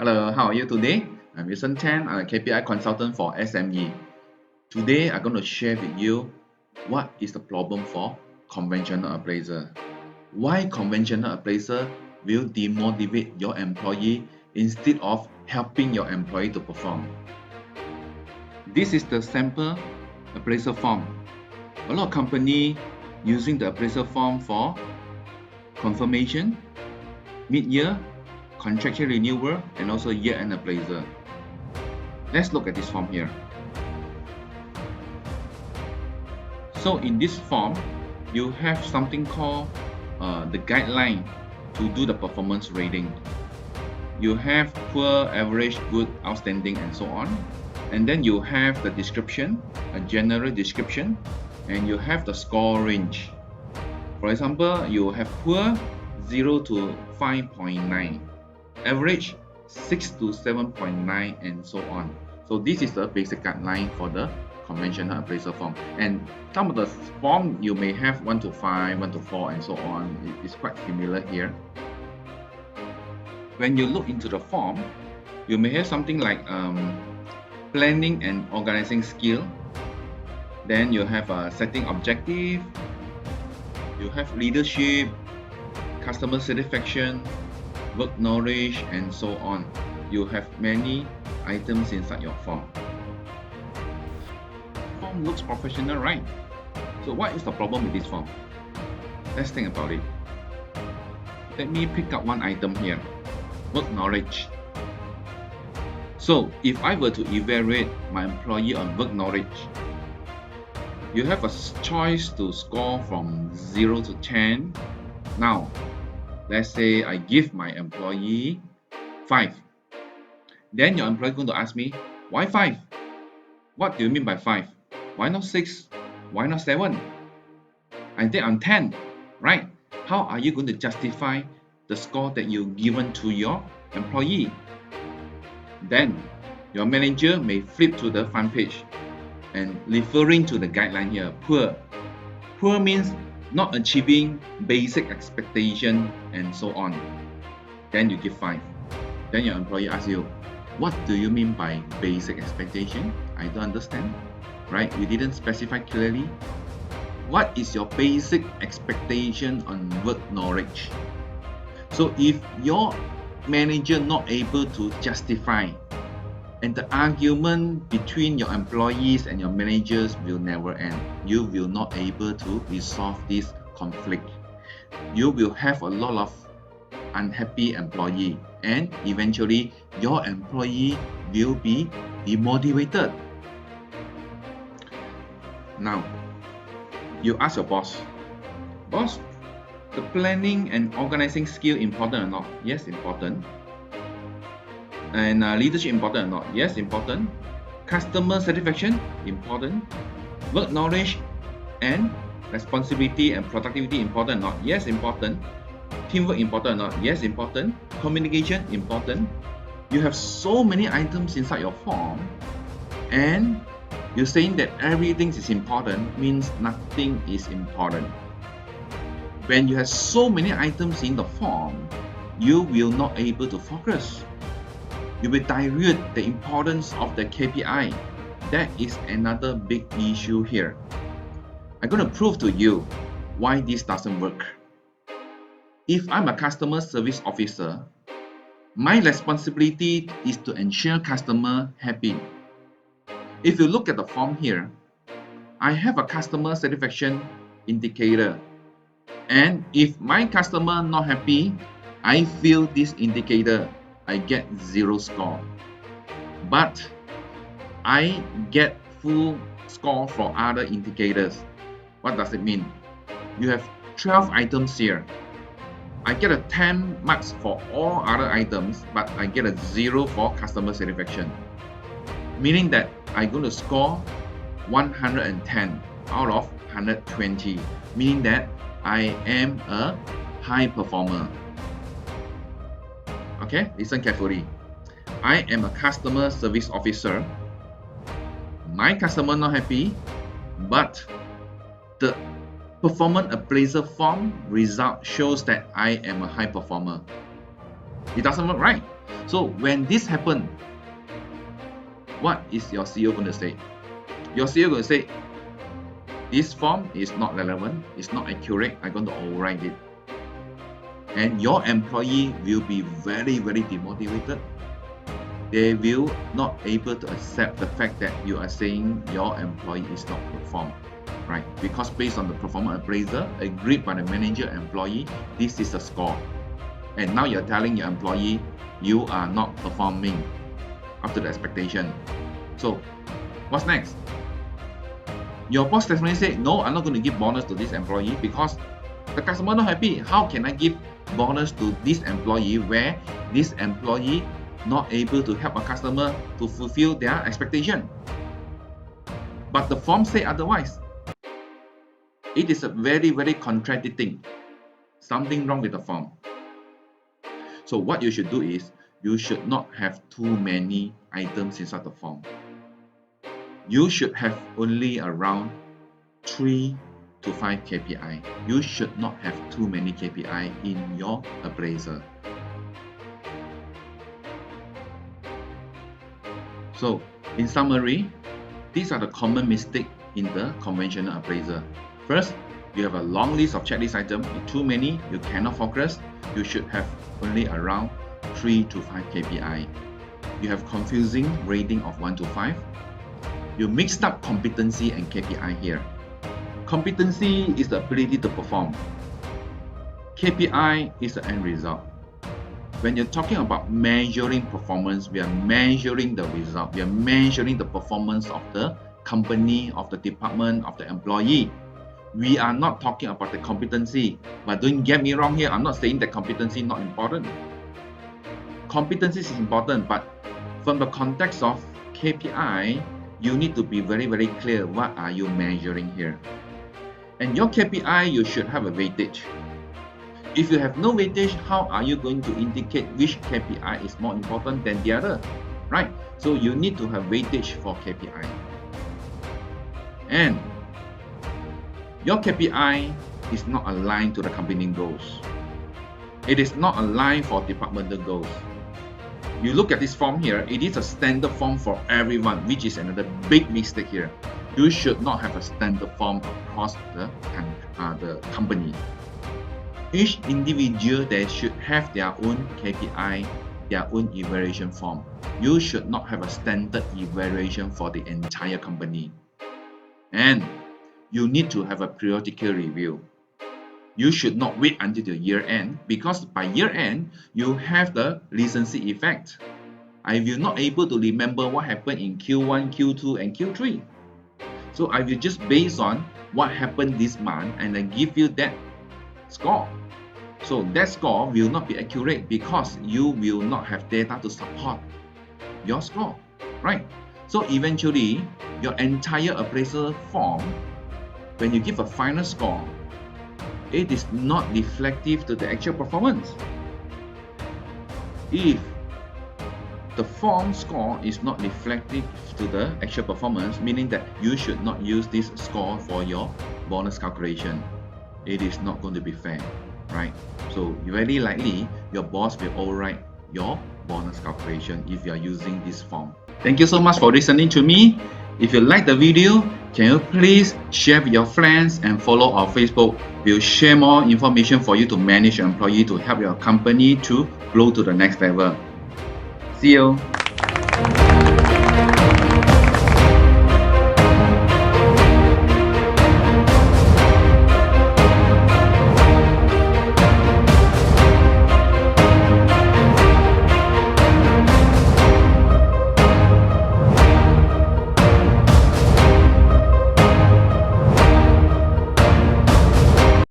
Hello, how are you today? I'm Wilson Chan, I'm a KPI consultant for SME. Today, I'm going to share with you what is the problem for conventional appraiser. Why conventional appraiser will demotivate your employee instead of helping your employee to perform. This is the sample appraisal form. A lot of companies using the appraisal form for confirmation, mid-year, contractual renewal, and also year-end appraisal. Let's look at this form here. So in this form, you have something called the guideline to do the performance rating. You have poor, average, good, outstanding, and so on. And then you have the description, a general description, and you have the score range. For example, you have poor 0 to 5.9, average 6 to 7.9, and so on. So this is the basic guideline for the conventional appraisal form. And some of the form you may have 1 to 5, 1 to 4, and so on. It is quite similar here. When you look into the form, you may have something like planning and organizing skill. Then you have a setting objective. You have leadership, customer satisfaction, work knowledge, and so on. You have many items inside your form. Form looks professional, right? So what is the problem with this form? Let's think about it. Let me pick up one item here. Work knowledge. So if I were to evaluate my employee on work knowledge, you have a choice to score from 0 to 10. Now, let's say I give my employee 5. Then your employee is going to ask me, why 5? What do you mean by 5? Why not 6? Why not 7? I think I'm 10, right? How are you going to justify the score that you've given to your employee? Then your manager may flip to the front page and referring to the guideline here, poor. Poor means not achieving basic expectation and so on. Then you give 5. Then your employee asks you, what do you mean by basic expectation? I don't understand, right? You didn't specify clearly. What is your basic expectation on work knowledge? So if your manager not able to justify, and the argument between your employees and your managers will never end. You will not able to resolve this conflict. You will have a lot of unhappy employee, and eventually your employee will be demotivated. Now, you ask your boss, the planning and organizing skill important or not? Yes, important. And leadership important or not? Yes, important. Customer satisfaction important. Work knowledge and responsibility and productivity important or not? Yes, important. Teamwork important or not? Yes, important. Communication important. You have so many items inside your form, and you're saying that everything is important means nothing is important. When you have so many items in the form, you will not able to focus. You will dilute the importance of the KPI. That is another big issue here. I'm going to prove to you why this doesn't work. If I'm a customer service officer, my responsibility is to ensure customer happy. If you look at the form here, I have a customer satisfaction indicator. And if my customer not happy, I feel this indicator, I get 0 score. But I get full score for other indicators. What does it mean? You have 12 items here. I get a 10 marks for all other items, but I get a 0 for customer satisfaction. Meaning that I'm going to score 110 out of 120. Meaning that I am a high performer. Okay, listen carefully. I am a customer service officer. My customer not happy, but the performance appraisal form result shows that I am a high performer. It doesn't work, right? So when this happens, what is your CEO going to say? Your CEO going to say, this form is not relevant, it's not accurate, I'm going to override it. And your employee will be very, very demotivated. They will not able to accept the fact that you are saying your employee is not performed, right? Because based on the performance appraisal agreed by the manager and employee, this is a score. And now you're telling your employee you are not performing up to the expectation. So what's next? Your boss definitely say, no, I'm not going to give bonus to this employee because the customer not happy. How can I give bonus to this employee where this employee not able to help a customer to fulfill their expectation? But the form say otherwise. It is a very, very contradicting. Something wrong with the form. So what you should do is, you should not have too many items inside the form. You should have only around 3 to 5 KPI. You should not have too many KPI in your appraisal. So, in summary, these are the common mistakes in the conventional appraisal. First, you have a long list of checklist items. Too many, you cannot focus. You should have only around 3 to 5 KPI. You have confusing rating of 1 to 5. You mixed up competency and KPI here. Competency is the ability to perform. KPI is the end result. When you're talking about measuring performance, we are measuring the result. We are measuring the performance of the company, of the department, of the employee. We are not talking about the competency. But don't get me wrong here, I'm not saying that competency is not important. Competency is important, but from the context of KPI, you need to be very, very clear what are you measuring here. And your KPI, you should have a weightage. If you have no weightage, how are you going to indicate which KPI is more important than the other, right? So you need to have weightage for KPI. And your KPI is not aligned to the company goals. It is not aligned for departmental goals. You look at this form here, it is a standard form for everyone, which is another big mistake here. You should not have a standard form across the company. Each individual, they should have their own KPI, their own evaluation form. You should not have a standard evaluation for the entire company. And you need to have a periodical review. You should not wait until the year end, because by year end, you have the recency effect. I will not able to remember what happened in Q1, Q2, and Q3. So I will just base on what happened this month and then give you that score. So that score will not be accurate because you will not have data to support your score, right? So eventually, your entire appraisal form, when you give a final score, it is not reflective to the actual performance. If the form score is not reflective to the actual performance, meaning that you should not use this score for your bonus calculation. It is not going to be fair, right? So very likely your boss will override your bonus calculation if you are using this form. Thank you so much for listening to me. If you like the video, can you please share with your friends and follow our Facebook? We'll share more information for you to manage your employee to help your company to grow to the next level. See you.